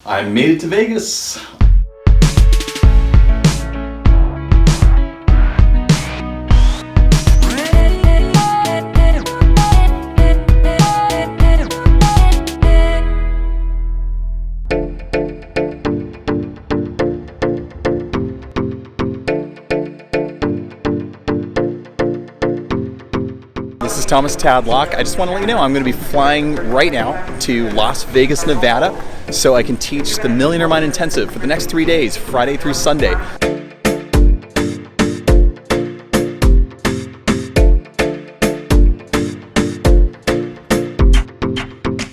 I made it to Vegas. This is Thomas Tadlock. I just want to let you know I'm going to be flying right now to Las Vegas, Nevada, so I can teach the Millionaire Mind Intensive for the next 3 days, Friday through Sunday.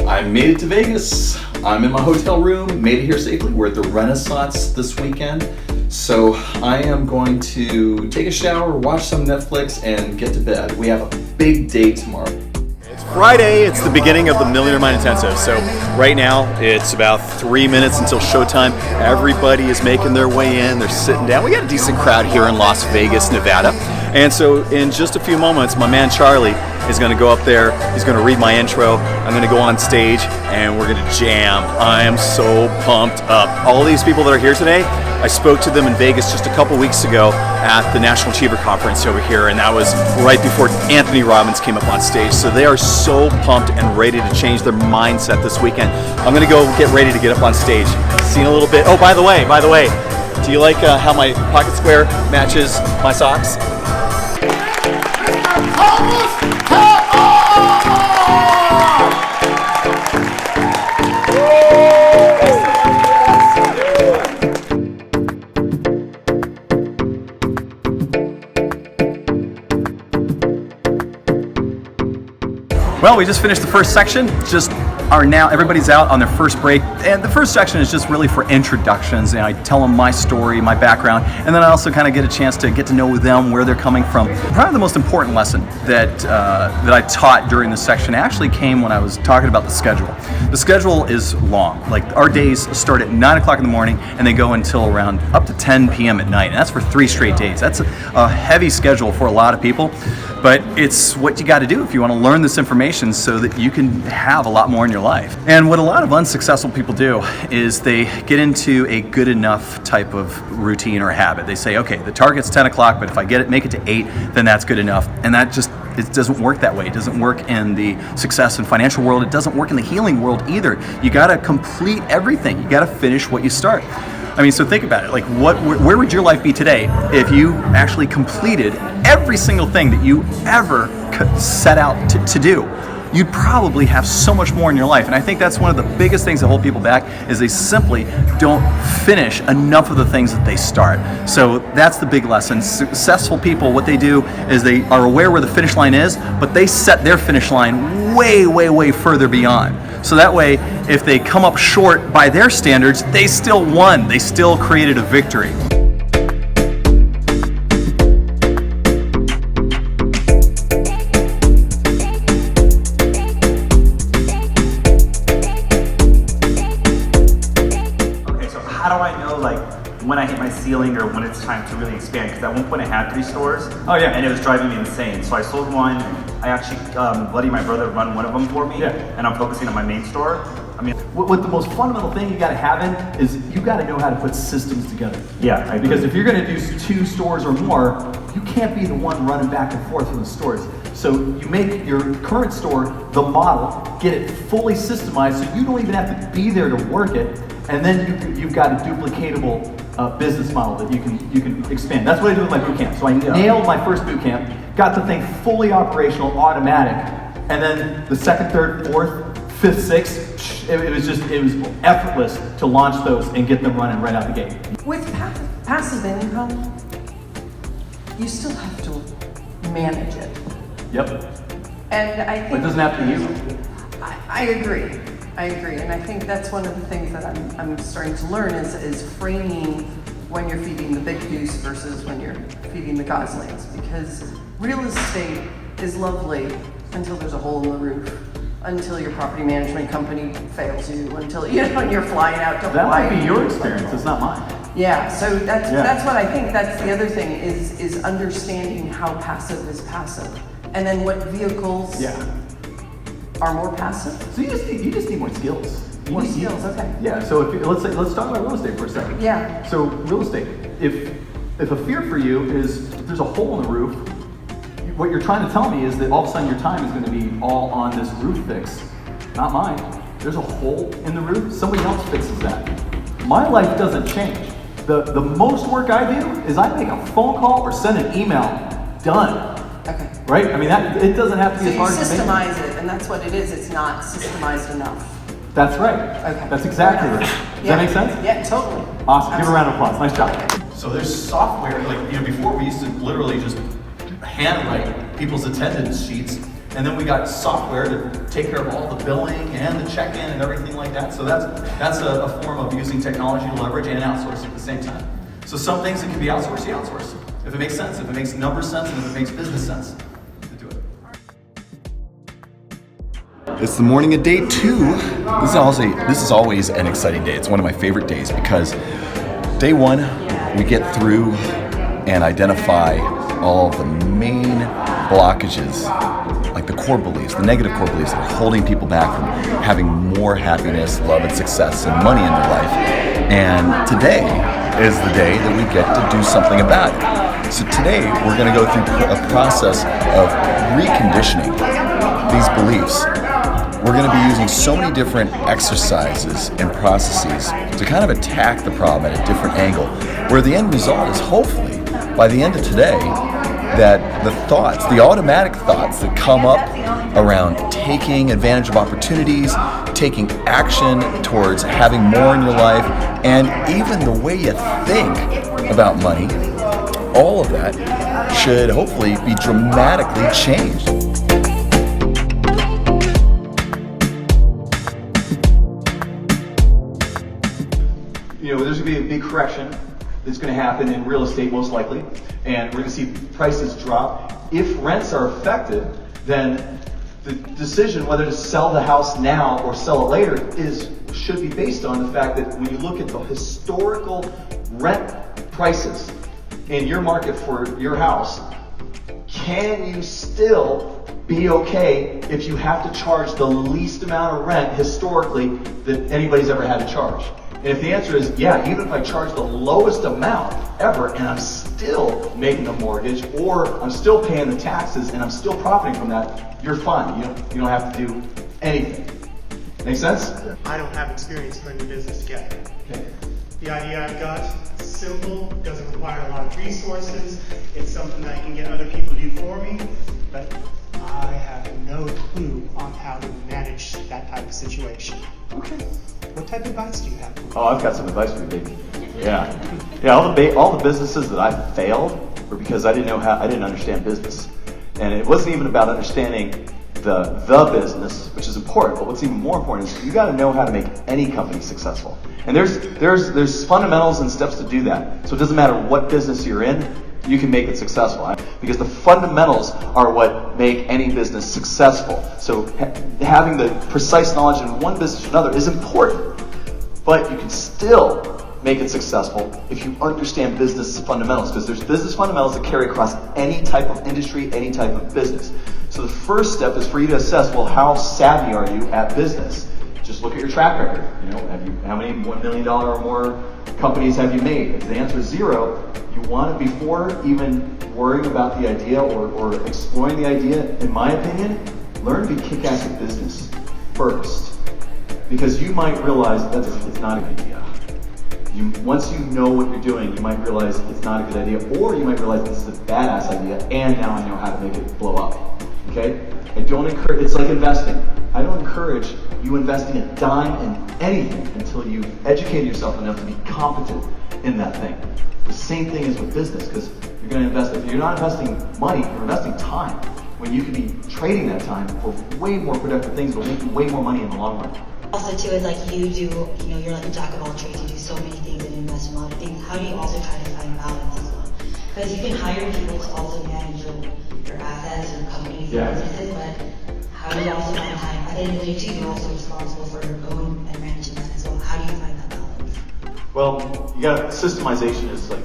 I made it to Vegas. I'm in my hotel room, made it here safely. We're at the Renaissance this weekend. So I am going to take a shower, watch some Netflix, and get to bed. We have a big day tomorrow. It's Friday, it's the beginning of the Millionaire Mind Intensive. So right now, it's about 3 minutes until showtime. Everybody is making their way in, they're sitting down. We got a decent crowd here in Las Vegas, Nevada. And so in just a few moments, my man Charlie is gonna go up there, he's gonna read my intro, I'm gonna go on stage, and we're gonna jam. I am so pumped up. All these people that are here today, I spoke to them in Vegas just a couple weeks ago at the National Achiever Conference over here, and that was right before Anthony Robbins came up on stage. So they are so pumped and ready to change their mindset this weekend. I'm gonna go get ready to get up on stage. See you in a little bit. Oh, by the way, do you like how my pocket square matches my socks? Well, we just finished the first section. Everybody's out on their first break. And the first section is just really for introductions. And I tell them my story, my background, and then I also kind of get a chance to get to know them, where they're coming from. Probably the most important lesson that I taught during this section actually came when I was talking about the schedule. The schedule is long. Like, our days start at 9 o'clock in the morning and they go until around up to 10 p.m. at night. And that's for 3 straight days. That's a heavy schedule for a lot of people. But it's what you got to do if you want to learn this information so that you can have a lot more in your life. And what a lot of unsuccessful people do is they get into a good enough type of routine or habit. They say, okay, the target's 10 o'clock, but if I make it to 8, then that's good enough. And that it doesn't work that way. It doesn't work in the success and financial world. It doesn't work in the healing world either. You got to complete everything. You got to finish what you start. I mean, so think about it. Like, where would your life be today if you actually completed every single thing that you ever set out to do? You'd probably have so much more in your life. And I think that's one of the biggest things that hold people back is they simply don't finish enough of the things that they start. So that's the big lesson. Successful people, what they do is they are aware where the finish line is, but they set their finish line way, way, way further beyond. So that way, if they come up short by their standards, they still won. They still created a victory. How do I know, like, when I hit my ceiling or when it's time to really expand? Because at one point I had 3 stores. Oh yeah. And it was driving me insane. So I sold one. I actually letting my brother run one of them for me. Yeah. And I'm focusing on my main store. I mean, what the most fundamental thing you got to have in is you got to know how to put systems together. yeah, I agree. Because if you're going to do 2 stores or more, you can't be the one running back and forth from the stores. So you make your current store the model, get it fully systemized, so you don't even have to be there to work it, and then you've got a duplicatable business model that you can expand. That's what I do with my boot camp. So I nailed my first boot camp, got the thing fully operational, automatic, and then the second, third, fourth, fifth, sixth, it was effortless to launch those and get them running right out the gate. With passive income, you still have to manage it. Yep. And I think But it doesn't have to be you. I agree, and I think that's one of the things that I'm starting to learn is framing when you're feeding the big goose versus when you're feeding the goslings, because real estate is lovely until there's a hole in the roof, until your property management company fails you, until you're flying out to That Hawaii. might be your experience, it's not mine. Yeah, so that's what I think. That's the other thing is understanding how passive is passive, and then what vehicles are more passive. So you just need more skills. More skills, okay. Yeah, so if, let's talk about real estate for a second. Yeah. So real estate, if a fear for you is there's a hole in the roof, what you're trying to tell me is that all of a sudden your time is going to be all on this roof fix. Not mine. There's a hole in the roof, somebody else fixes that. My life doesn't change. The most work I do is I make a phone call or send an email. Done. Okay. Right? I mean, it doesn't have to be So as you hard as systemize it, and that's what it is. It's not systemized enough. That's right. Okay. That's exactly right. Does that make sense? Yeah, totally. Awesome. Give a round of applause. Nice job. So there's software, before we used to literally just handwrite people's attendance sheets, and then we got software to take care of all the billing and the check-in and everything like that. So that's a form of using technology to leverage and outsource at the same time. So some things that can be outsourced, you outsource. If it makes sense, if it makes number sense, and if it makes business sense, to do it. It's the morning of day 2. This is always an exciting day. It's one of my favorite days because day 1, we get through and identify all of the main blockages, like the core beliefs, the negative core beliefs that are holding people back from having more happiness, love, and success and money in their life. And today is the day that we get to do something about it. So today we're going to go through a process of reconditioning these beliefs. We're going to be using so many different exercises and processes to kind of attack the problem at a different angle, where the end result is hopefully, by the end of today, that the thoughts, the automatic thoughts that come up around taking advantage of opportunities, taking action towards having more in your life, and even the way you think about money, all of that should hopefully be dramatically changed. There's going to be a big correction that's going to happen in real estate most likely, and we're going to see prices drop. If rents are affected, then the decision whether to sell the house now or sell it later should be based on the fact that when you look at the historical rent prices in your market for your house, can you still be okay if you have to charge the least amount of rent historically that anybody's ever had to charge? And if the answer is, yeah, even if I charge the lowest amount ever and I'm still making a mortgage or I'm still paying the taxes and I'm still profiting from that, you're fine. You don't have to do anything. Make sense? I don't have experience putting a business together. Okay. The idea I've got is simple, doesn't require a lot of resources. It's something that I can get other people to do for me, but I have no clue on how to manage that type of situation. Okay. What type of advice do you have? Oh, I've got some advice for you, baby. Yeah. All the businesses that I failed were because I didn't understand business, and it wasn't even about understanding the business, which is important. But what's even more important is you got to know how to make any company successful. And there's fundamentals and steps to do that. So it doesn't matter what business you're in, you can make it successful. Because the fundamentals are what make any business successful. So having the precise knowledge in one business or another is important. But you can still make it successful if you understand business fundamentals. Because there's business fundamentals that carry across any type of industry, any type of business. So the first step is for you to assess, well, how savvy are you at business? Just look at your track record. How many $1 million or more companies have you made? If the answer is 0, you want to, before even worrying about the idea or exploring the idea, in my opinion, learn to be kick-ass at business first. Because you might realize that it's not a good idea. Once you know what you're doing, you might realize it's not a good idea, or you might realize this is a badass idea, and now I know how to make it blow up. Okay? I don't encourage, it's like investing. I don't encourage you investing a dime in anything until you've educated yourself enough to be competent in that thing. The same thing is with business, because you're going to invest, if you're not investing money, you're investing time, when you could be trading that time for way more productive things that will make you way more money in the long run. Also too is like you're like a jack of all trades, you do so many things and invest in a lot of things. How do you also try to find balance as well? Because you can hire people to also manage your assets or companies and businesses, but how do you also find time? At the end of the day too, you're also responsible for your own and managing that as well. How do you find that balance? Well, systemization is like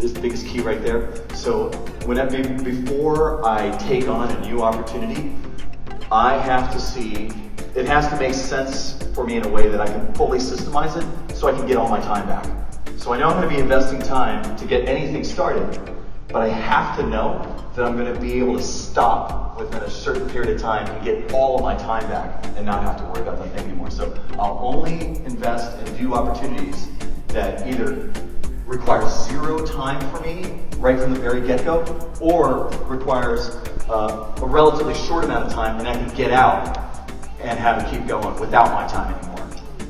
is the biggest key right there. So before I take on a new opportunity, I have to see, it has to make sense for me in a way that I can fully systemize it so I can get all my time back. So I know I'm going to be investing time to get anything started, but I have to know that I'm going to be able to stop within a certain period of time and get all of my time back and not have to worry about that thing anymore. So I'll only invest and do opportunities that either require zero time for me right from the very get-go, or requires a relatively short amount of time and I can get out and have it keep going without my time anymore.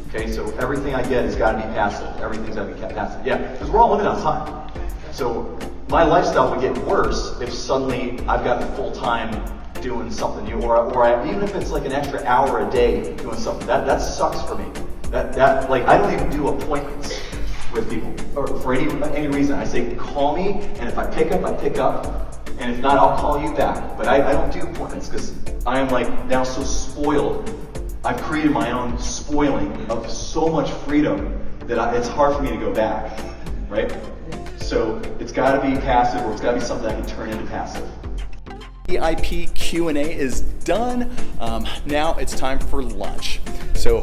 Okay, so everything I get has got to be passive. Everything's got to be passive. Yeah, because we're all limited on time. So my lifestyle would get worse if suddenly I've got the full time doing something new, or even if it's like an extra hour a day doing something. That sucks for me. That like I don't even do appointments with people or for any reason. I say call me, and if I pick up, I pick up, and if not, I'll call you back. But I don't do appointments because I am like now so spoiled. I've created my own spoiling of so much freedom that it's hard for me to go back, right? So it's got to be passive, or it's got to be something I can turn into passive. VIP Q&A is done. Now it's time for lunch. So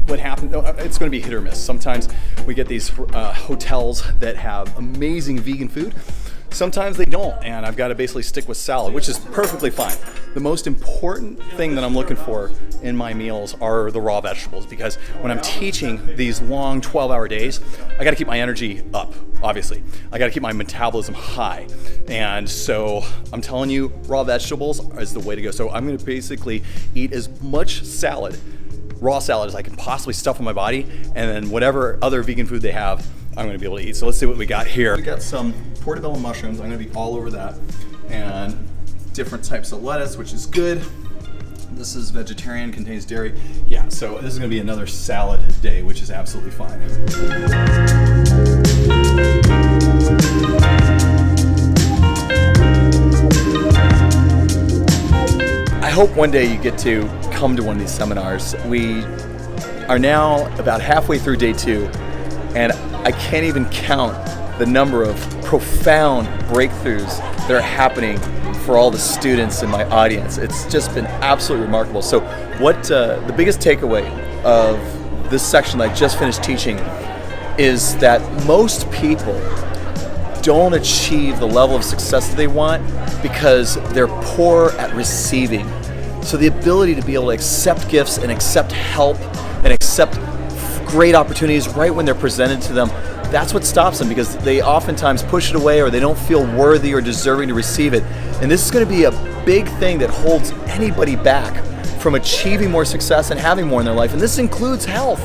what happened, it's going to be hit or miss. Sometimes we get these hotels that have amazing vegan food. Sometimes they don't, and I've got to basically stick with salad, which is perfectly fine. The most important thing that I'm looking for in my meals are the raw vegetables, because when I'm teaching these long 12-hour days, I got to keep my energy up, obviously. I got to keep my metabolism high. And so I'm telling you, raw vegetables is the way to go. So I'm going to basically eat as much salad, raw salad, as I can possibly stuff in my body, and then whatever other vegan food they have, I'm going to be able to eat. So let's see what we got here. We got some portobello mushrooms. I'm going to be all over that. And different types of lettuce, which is good. This is vegetarian, contains dairy. Yeah, so this is going to be another salad day, which is absolutely fine. I hope one day you get to come to one of these seminars. We are now about halfway through day 2, and I can't even count the number of profound breakthroughs that are happening for all the students in my audience. It's just been absolutely remarkable. So what the biggest takeaway of this section that I just finished teaching is that most people don't achieve the level of success that they want because they're poor at receiving. So the ability to be able to accept gifts and accept help and accept great opportunities right when they're presented to them, that's what stops them, because they oftentimes push it away or they don't feel worthy or deserving to receive it. And this is going to be a big thing that holds anybody back from achieving more success and having more in their life. And this includes health,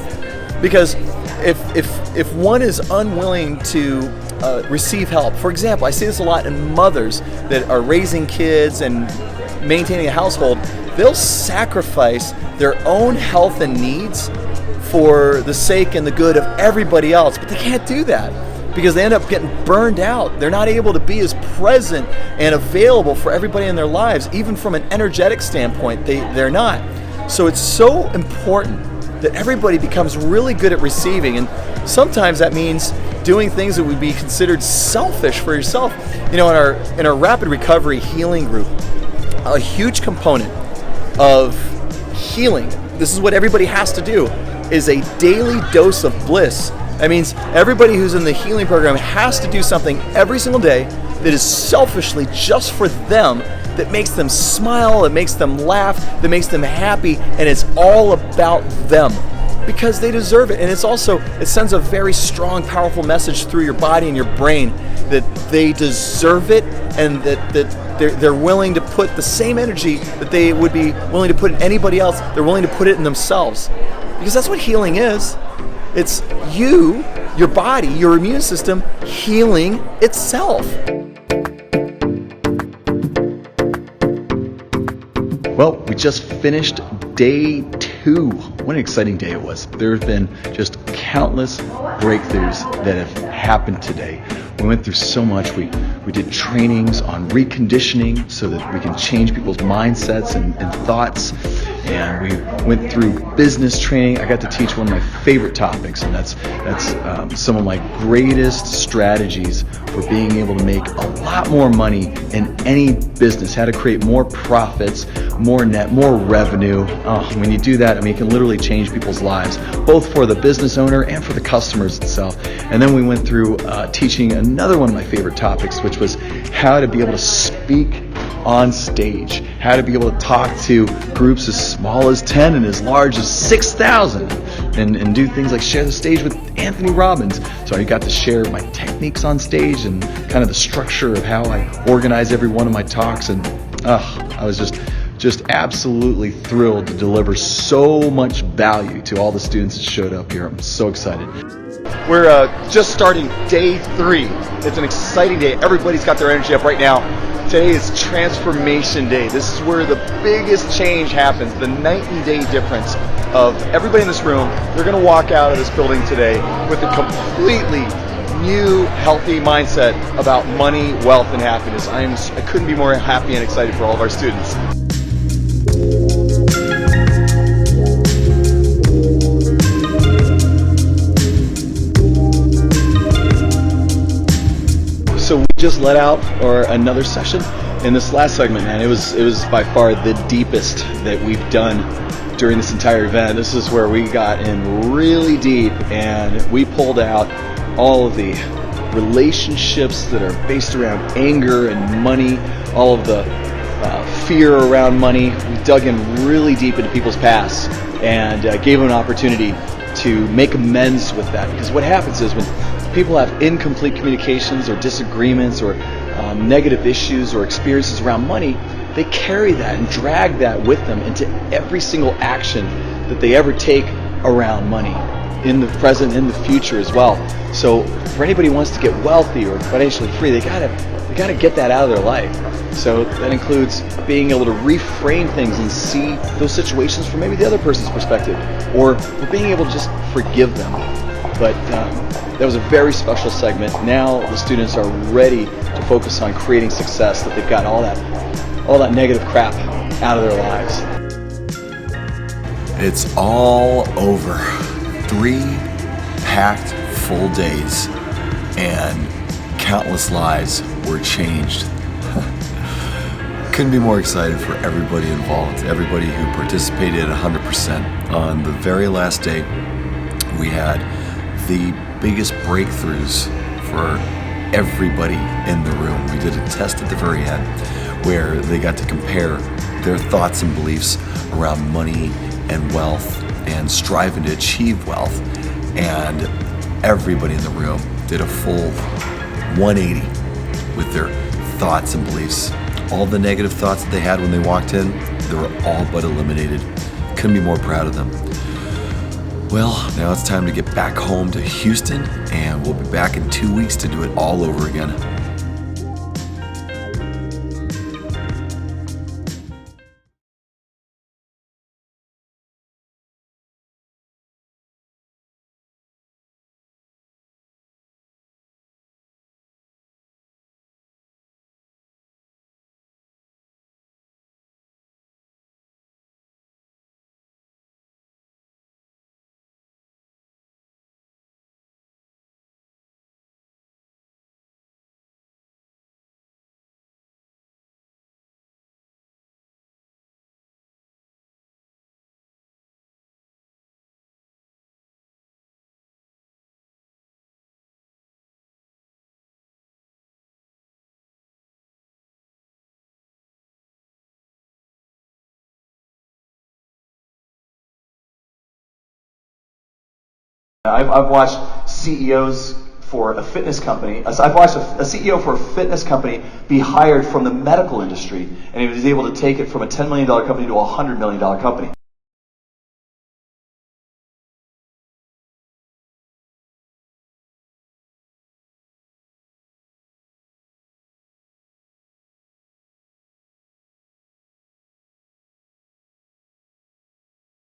because if one is unwilling to receive help, for example, I see this a lot in mothers that are raising kids and maintaining a household, they'll sacrifice their own health and needs for the sake and the good of everybody else, but they can't do that because they end up getting burned out. They're not able to be as present and available for everybody in their lives. Even from an energetic standpoint, they're not. So it's so important that everybody becomes really good at receiving, and sometimes that means doing things that would be considered selfish for yourself. You know, in our rapid recovery healing group, a huge component of healing, this is what everybody has to do, is a daily dose of bliss. That means everybody who's in the healing program has to do something every single day that is selfishly just for them, that makes them smile, that makes them laugh, that makes them happy, and it's all about them because they deserve it. And it's also, it sends a very strong, powerful message through your body and your brain that they deserve it, and that they're willing to put the same energy that they would be willing to put in anybody else, they're willing to put it in themselves. Because that's what healing is. It's you, your body, your immune system healing itself. Well, we just finished day 2. What an exciting day it was. There have been just countless breakthroughs that have happened today. We went through so much. We did trainings on reconditioning so that we can change people's mindsets and thoughts. and we went through business training. I got to teach one of my favorite topics, and that's some of my greatest strategies for being able to make a lot more money in any business, how to create more profits, more revenue. When you do that, I mean, it can literally change people's lives, both for the business owner and for the customers itself. And then we went through teaching another one of my favorite topics, which was how to be able to speak on stage, how to be able to talk to groups as small as 10 and as large as 6,000, and do things like share the stage with Anthony Robbins. So I got to share my techniques on stage and kind of the structure of how I organize every one of my talks, and I was just absolutely thrilled to deliver so much value to all the students that showed up here. I'm so excited. We're just starting day 3. It's an exciting day. Everybody's got their energy up right now. Today is Transformation Day. This is where the biggest change happens, the 90-day difference of everybody in this room. They're going to walk out of this building today with a completely new, healthy mindset about money, wealth, and happiness. I couldn't be more happy and excited for all of our students. So we just let out another session. In this last segment, man, it was by far the deepest that we've done during this entire event. This is where we got in really deep, and we pulled out all of the relationships that are based around anger and money, all of the fear around money. We dug in really deep into people's pasts and gave them an opportunity to make amends with that. Because what happens is when people have incomplete communications or disagreements or negative issues or experiences around money, they carry that and drag that with them into every single action that they ever take around money, in the present, in the future as well. So for anybody who wants to get wealthy or financially free, they gotta get that out of their life. So that includes being able to reframe things and see those situations from maybe the other person's perspective, or being able to just forgive them. But that was a very special segment. Now the students are ready to focus on creating success, that they've got all that negative crap out of their lives. It's all over. 3 packed full days and countless lives were changed. Couldn't be more excited for everybody involved, everybody who participated at 100%. On the very last day, we had the biggest breakthroughs for everybody in the room. We did a test at the very end where they got to compare their thoughts and beliefs around money and wealth and striving to achieve wealth. And everybody in the room did a full 180 with their thoughts and beliefs. All the negative thoughts that they had when they walked in, they were all but eliminated. Couldn't be more proud of them. Well, now it's time to get back home to Houston, and we'll be back in 2 weeks to do it all over again. I've watched CEOs for a fitness company. I've watched a CEO for a fitness company be hired from the medical industry, and he was able to take it from a $10 million company to a $100 million company.